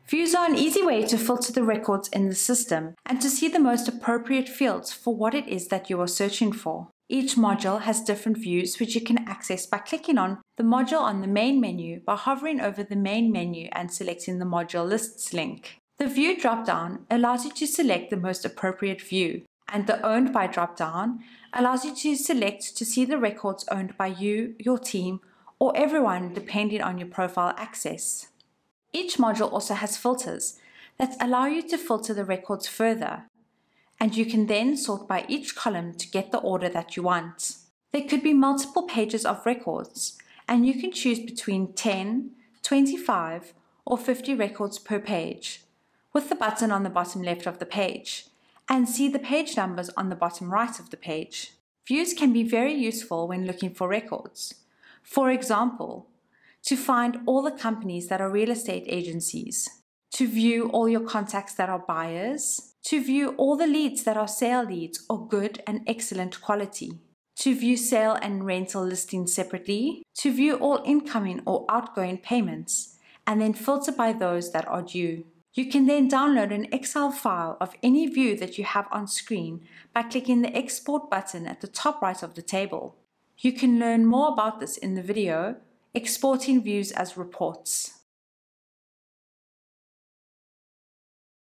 Views are an easy way to filter the records in the system and to see the most appropriate fields for what it is that you are searching for. Each module has different views which you can access by clicking on the module on the main menu by hovering over the main menu and selecting the module lists link. The View drop-down allows you to select the most appropriate view, and the Owned By drop-down allows you to select to see the records owned by you, your team, or everyone depending on your profile access. Each module also has filters that allow you to filter the records further, and you can then sort by each column to get the order that you want. There could be multiple pages of records, and you can choose between 10, 25, or 50 records per page, with the button on the bottom left of the page, and see the page numbers on the bottom right of the page. Views can be very useful when looking for records. For example, to find all the companies that are real estate agencies, to view all your contacts that are buyers, to view all the leads that are sale leads or good and excellent quality, to view sale and rental listings separately, to view all incoming or outgoing payments, and then filter by those that are due. You can then download an Excel file of any view that you have on screen by clicking the Export button at the top right of the table. You can learn more about this in the video, Exporting Views as Reports.